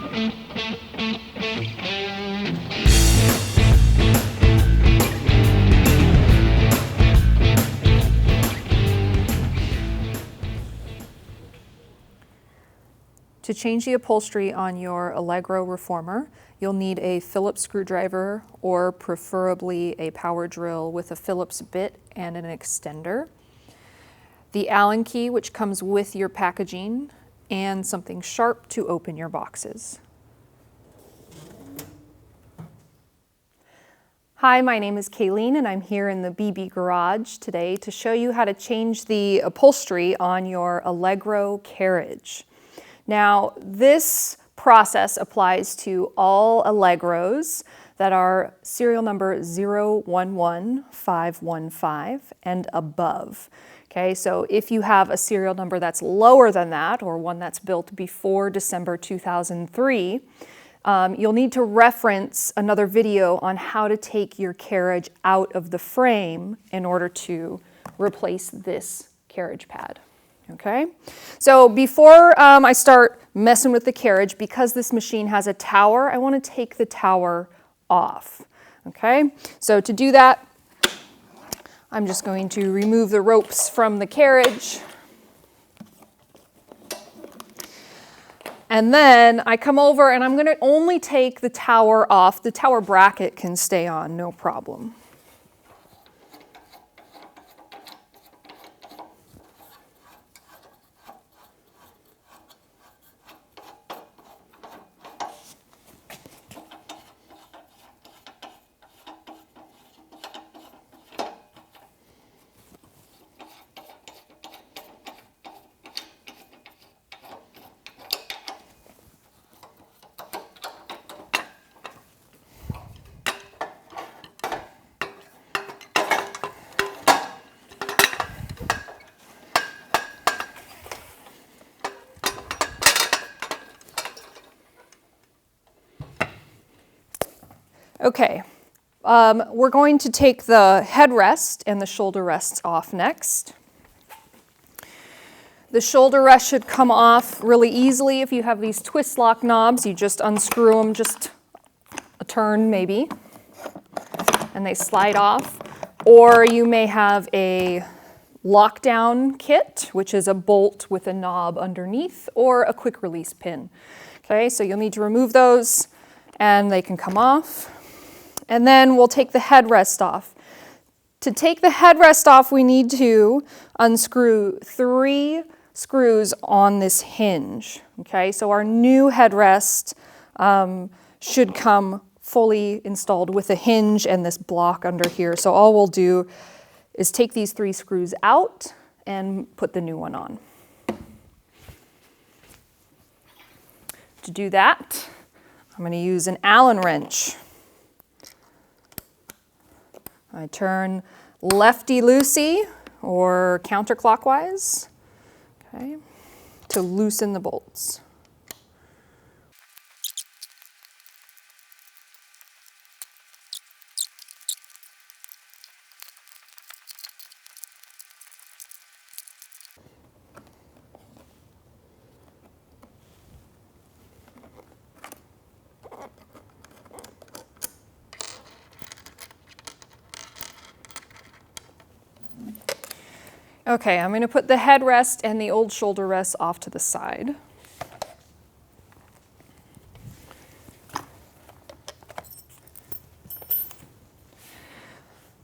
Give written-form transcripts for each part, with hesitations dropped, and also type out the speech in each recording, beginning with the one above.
To change the upholstery on your Allegro Reformer, you'll need a Phillips screwdriver or preferably a power drill with a Phillips bit and an extender, the Allen key which comes with your packaging, and something sharp to open your boxes. Hi, my name is Kayleen and I'm here in the BB Garage today to show you how to change the upholstery on your Allegro carriage. Now, this process applies to all Allegros that are serial number 011515 and above. Okay, so if you have a serial number that's lower than that, or one that's built before December 2003, you'll need to reference another video on how to take your carriage out of the frame in order to replace this carriage pad. Okay, so before I start messing with the carriage, because this machine has a tower, I want to take the tower off. Okay, so to do that, I'm just going to remove the ropes from the carriage. And then I come over and I'm going to only take the tower off. The tower bracket can stay on, no problem. Okay, we're going to take the headrest and the shoulder rests off next. The shoulder rest should come off really easily. If you have these twist lock knobs, you just unscrew them just a turn maybe, and they slide off. Or you may have a lockdown kit, which is a bolt with a knob underneath, or a quick release pin. Okay, so you'll need to remove those and they can come off. And then we'll take the headrest off. To take the headrest off, we need to unscrew 3 screws on this hinge. Okay, so our new headrest should come fully installed with a hinge and this block under here. So all we'll do is take these 3 screws out and put the new one on. To do that, I'm going to use an Allen wrench. I turn lefty-loosey or counterclockwise, okay, to loosen the bolts. Okay, I'm going to put the headrest and the old shoulder rest off to the side.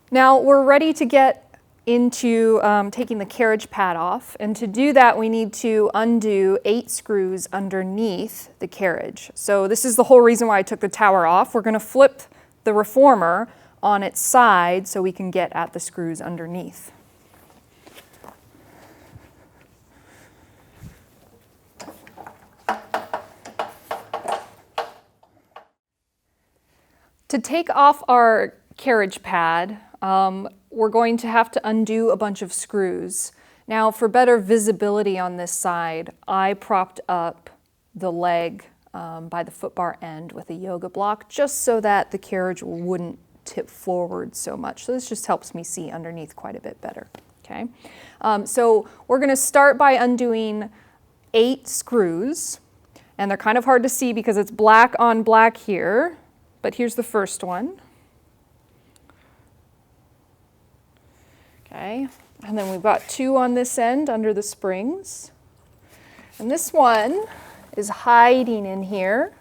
Now we're ready to get into taking the carriage pad off, and to do that we need to undo 8 screws underneath the carriage. So this is the whole reason why I took the tower off. We're going to flip the Reformer on its side so we can get at the screws underneath. To take off our carriage pad, we're going to have to undo a bunch of screws. Now, for better visibility on this side, I propped up the leg by the foot bar end with a yoga block, just so that the carriage wouldn't tip forward so much. So this just helps me see underneath quite a bit better. Okay, so we're going to start by undoing 8 screws. And they're kind of hard to see because it's black on black here, but here's the first one. Okay, and then we've got 2 on this end under the springs. And this one is hiding in here,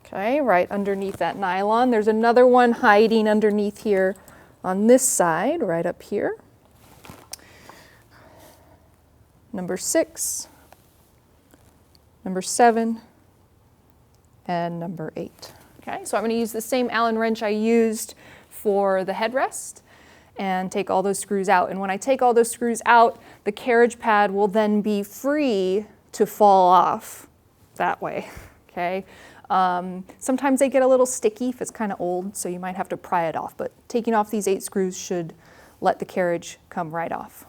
okay, right underneath that nylon. There's another one hiding underneath here on this side, right up here. Number 6, number 7, and number 8. Okay, so I'm going to use the same Allen wrench I used for the headrest and take all those screws out. And when I take all those screws out, the carriage pad will then be free to fall off that way. Okay. Sometimes they get a little sticky if it's kind of old, so you might have to pry it off. But taking off these 8 screws should let the carriage come right off.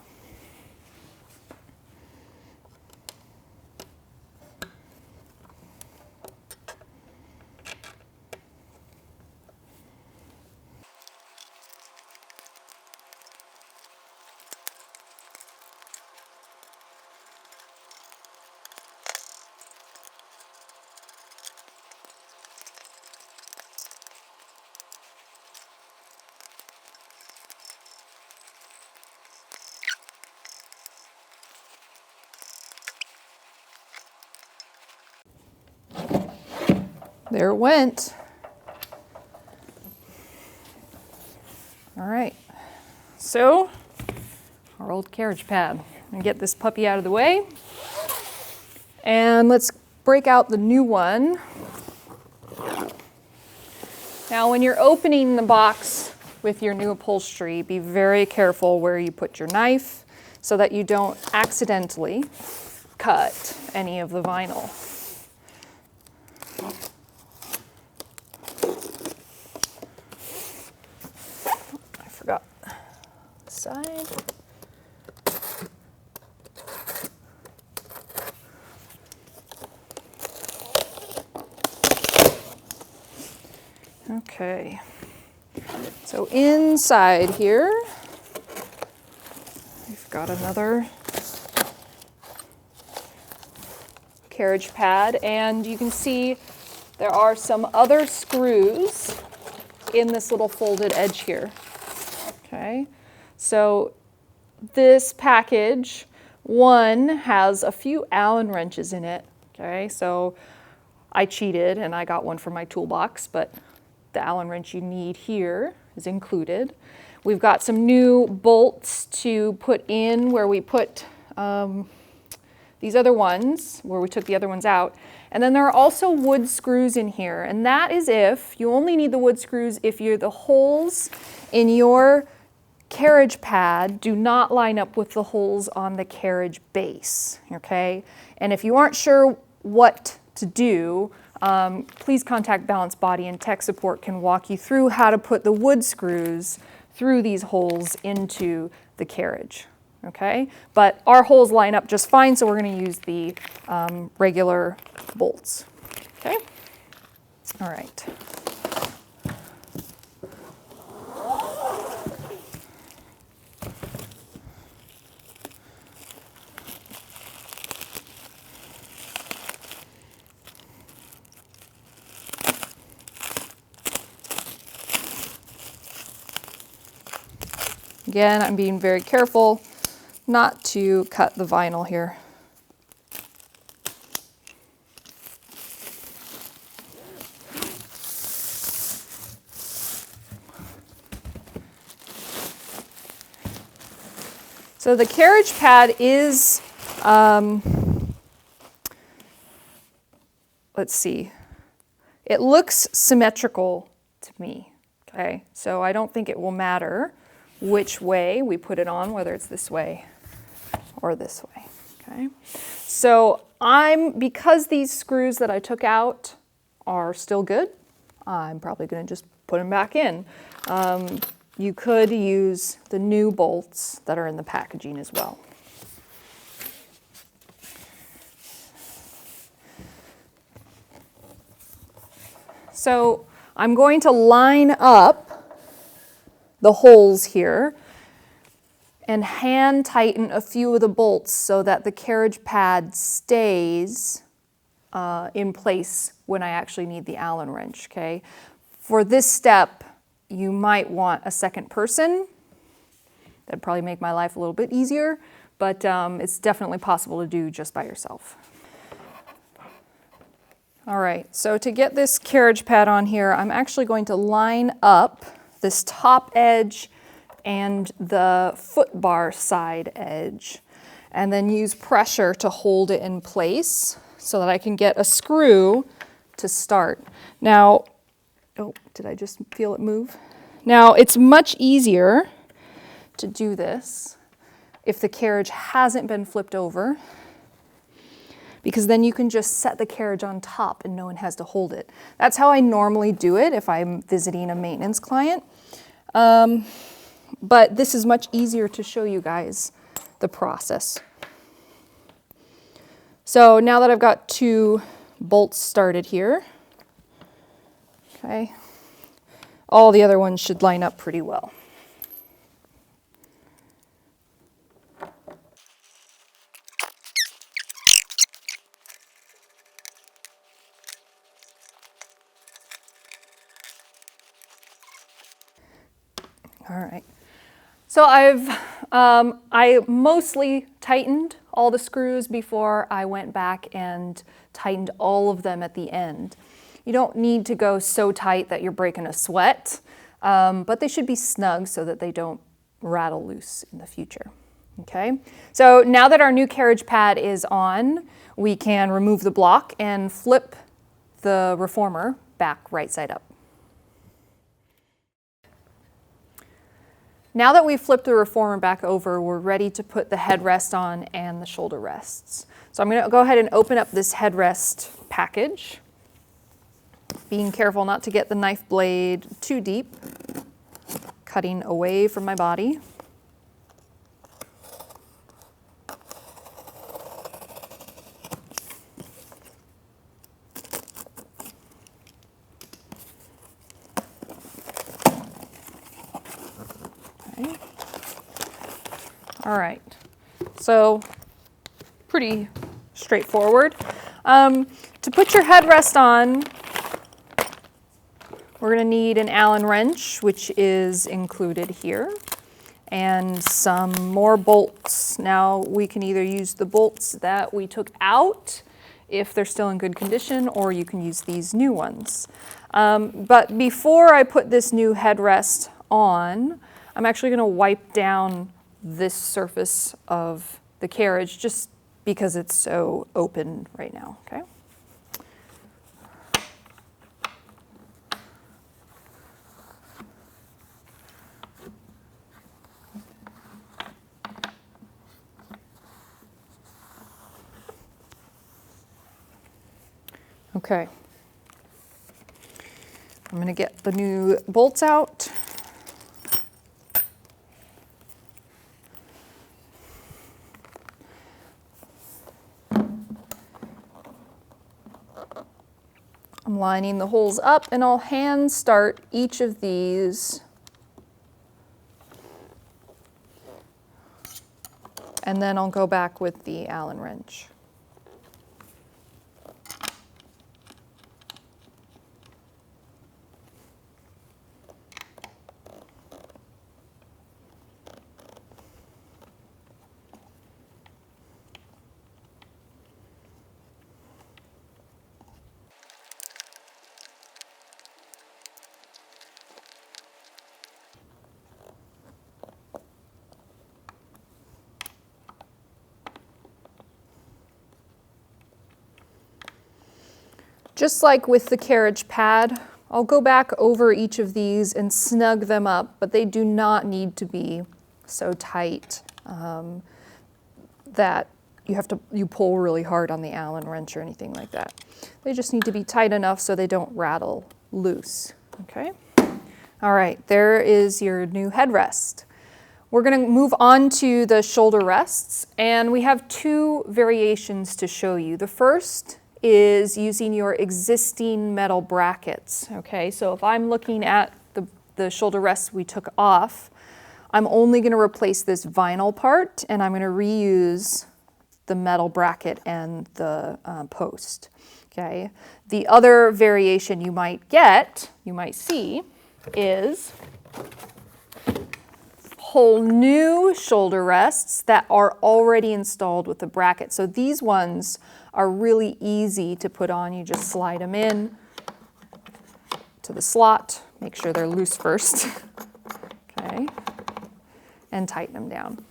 There it went. All right, so our old carriage pad. I'm gonna get this puppy out of the way. And let's break out the new one. Now, when you're opening the box with your new upholstery, be very careful where you put your knife so that you don't accidentally cut any of the vinyl. Forgot the side. Okay, so inside here, we've got another carriage pad, and you can see there are some other screws in this little folded edge here. Okay, so this package, one has a few Allen wrenches in it. Okay, so I cheated and I got one for my toolbox, but the Allen wrench you need here is included. We've got some new bolts to put in where we put these other ones, where we took the other ones out. And then there are also wood screws in here, and that is if you only need the wood screws if the holes in your carriage pad do not line up with the holes on the carriage base, okay? And if you aren't sure what to do, please contact Balance Body, and tech support can walk you through how to put the wood screws through these holes into the carriage, okay? But our holes line up just fine, so we're going to use the regular bolts, okay? All right. Again, I'm being very careful not to cut the vinyl here. So the carriage pad is, let's see, it looks symmetrical to me, okay? So I don't think it will matter which way we put it on, whether it's this way or this way, okay? So because these screws that I took out are still good, I'm probably gonna just put them back in. You could use the new bolts that are in the packaging as well. So I'm going to line up the holes here and hand tighten a few of the bolts so that the carriage pad stays in place when I actually need the Allen wrench, okay? For this step, you might want a second person. That'd probably make my life a little bit easier, but it's definitely possible to do just by yourself. All right, so to get this carriage pad on here, I'm actually going to line up this top edge and the foot bar side edge, and then use pressure to hold it in place so that I can get a screw to start. Now, oh, did I just feel it move? Now, it's much easier to do this if the carriage hasn't been flipped over, because then you can just set the carriage on top and no one has to hold it. That's how I normally do it if I'm visiting a maintenance client. But this is much easier to show you guys the process. So now that I've got 2 bolts started here, okay, all the other ones should line up pretty well. All right, so I mostly tightened all the screws before I went back and tightened all of them at the end. You don't need to go so tight that you're breaking a sweat, but they should be snug so that they don't rattle loose in the future. Okay, so now that our new carriage pad is on, we can remove the block and flip the reformer back right side up. Now that we've flipped the reformer back over, we're ready to put the headrest on and the shoulder rests. So I'm going to go ahead and open up this headrest package, being careful not to get the knife blade too deep, cutting away from my body. All right, so pretty straightforward. To put your headrest on, we're going to need an Allen wrench, which is included here, and some more bolts. Now we can either use the bolts that we took out if they're still in good condition, or you can use these new ones. But before I put this new headrest on, I'm actually going to wipe down this surface of the carriage just because it's so open right now, okay? Okay. I'm going to get the new bolts out. I'm lining the holes up, and I'll hand start each of these, and then I'll go back with the Allen wrench. Just like with the carriage pad, I'll go back over each of these and snug them up, but they do not need to be so tight that you pull really hard on the Allen wrench or anything like that. They just need to be tight enough so they don't rattle loose, okay? All right, there is your new headrest. We're going to move on to the shoulder rests, and we have 2 variations to show you. The first is using your existing metal brackets, okay? So if I'm looking at the shoulder rests we took off, I'm only going to replace this vinyl part, and I'm going to reuse the metal bracket and the post. Okay. The other variation you might see, is whole new shoulder rests that are already installed with the bracket. So these ones are really easy to put on. You just slide them in to the slot. Make sure they're loose first. Okay. And tighten them down.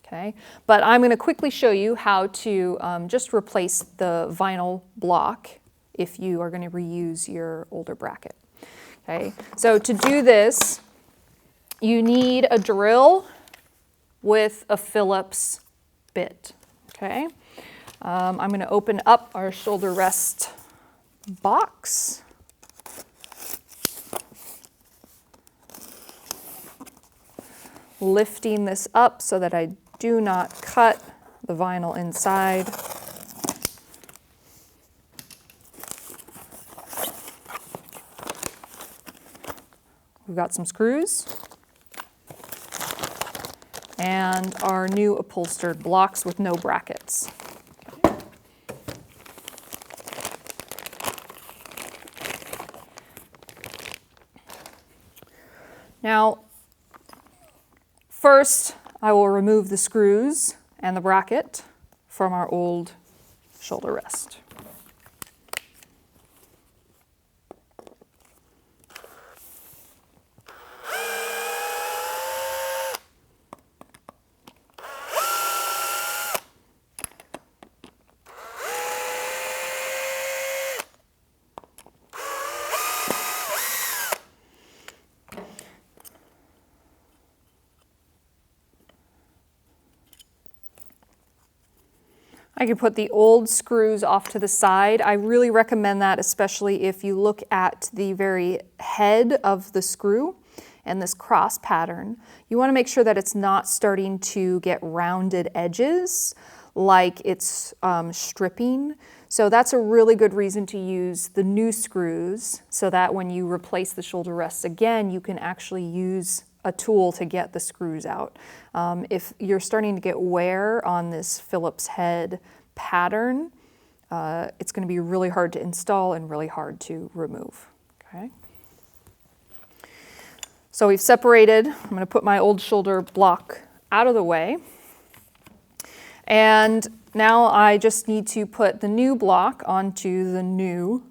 Okay. But I'm going to quickly show you how to just replace the vinyl block if you are going to reuse your older bracket. Okay. So to do this, you need a drill with a Phillips bit. Okay. I'm going to open up our shoulder rest box. Lifting this up so that I do not cut the vinyl inside. We've got some screws and our new upholstered blocks with no brackets. Now, first, I will remove the screws and the bracket from our old shoulder rest. I can put the old screws off to the side. I really recommend that, especially if you look at the very head of the screw and this cross pattern. You want to make sure that it's not starting to get rounded edges like it's stripping. So that's a really good reason to use the new screws so that when you replace the shoulder rests again, you can actually use a tool to get the screws out. If you're starting to get wear on this Phillips head pattern, it's going to be really hard to install and really hard to remove. Okay. So we've separated. I'm going to put my old shoulder block out of the way. And now I just need to put the new block onto the new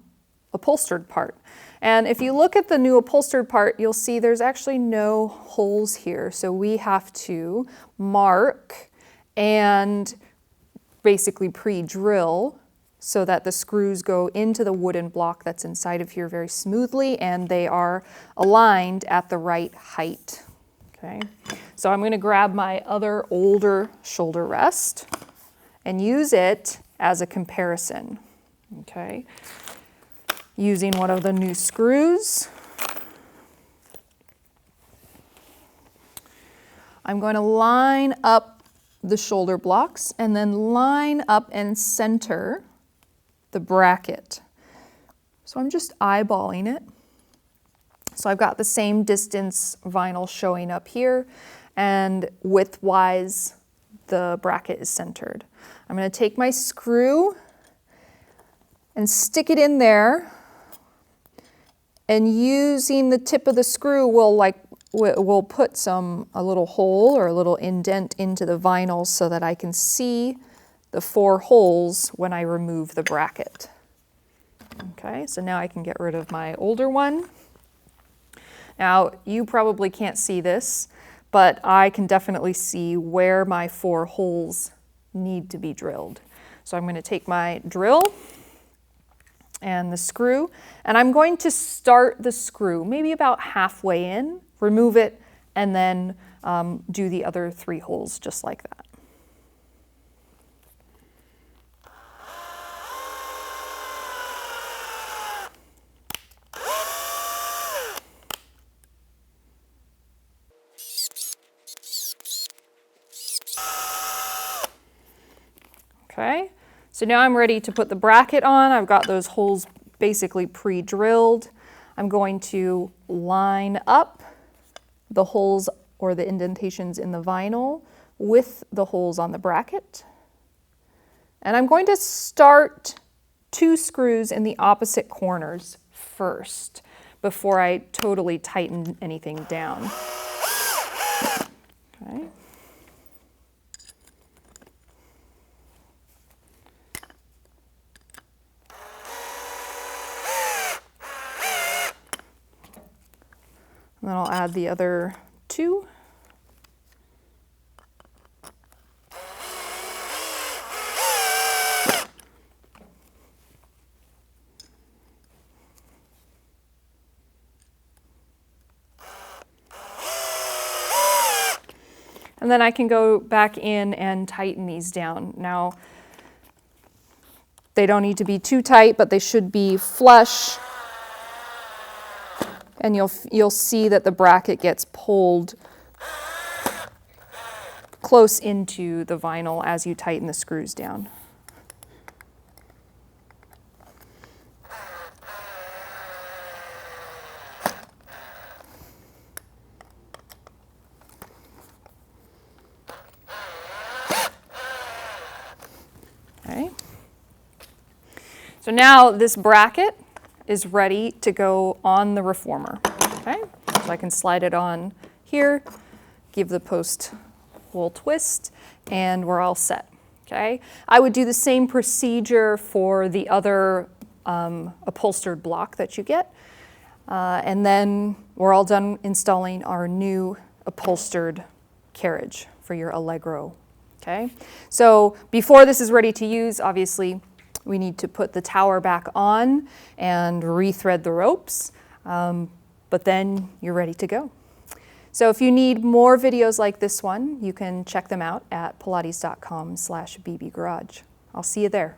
upholstered part. And if you look at the new upholstered part, you'll see there's actually no holes here. So we have to mark and basically pre-drill so that the screws go into the wooden block that's inside of here very smoothly and they are aligned at the right height. Okay. So I'm going to grab my other older shoulder rest and use it as a comparison. Okay. Using one of the new screws. I'm going to line up the shoulder blocks and then line up and center the bracket. So I'm just eyeballing it. So I've got the same distance vinyl showing up here, and width-wise, the bracket is centered. I'm going to take my screw and stick it in there. And using the tip of the screw, we'll put a little hole or a little indent into the vinyl so that I can see the 4 holes when I remove the bracket. Okay, so now I can get rid of my older one. Now, you probably can't see this, but I can definitely see where my 4 holes need to be drilled. So I'm going to take my drill and the screw, and I'm going to start the screw maybe about halfway in, remove it, and then do the other 3 holes just like that. Okay, so now I'm ready to put the bracket on. I've got those holes basically pre-drilled. I'm going to line up the holes or the indentations in the vinyl with the holes on the bracket. And I'm going to start 2 screws in the opposite corners first before I totally tighten anything down. Okay. And then I'll add the other 2. And then I can go back in and tighten these down. Now, they don't need to be too tight, but they should be flush. And you'll see that the bracket gets pulled close into the vinyl as you tighten the screws down. Okay. So now this bracket is ready to go on the reformer. Okay, so I can slide it on here, give the post a little twist, and we're all set. Okay, I would do the same procedure for the other upholstered block that you get, and then we're all done installing our new upholstered carriage for your Allegro. Okay, so before this is ready to use, obviously, we need to put the tower back on and rethread the ropes, but then you're ready to go. So if you need more videos like this one, you can check them out at pilates.com/bbgarage. I'll see you there.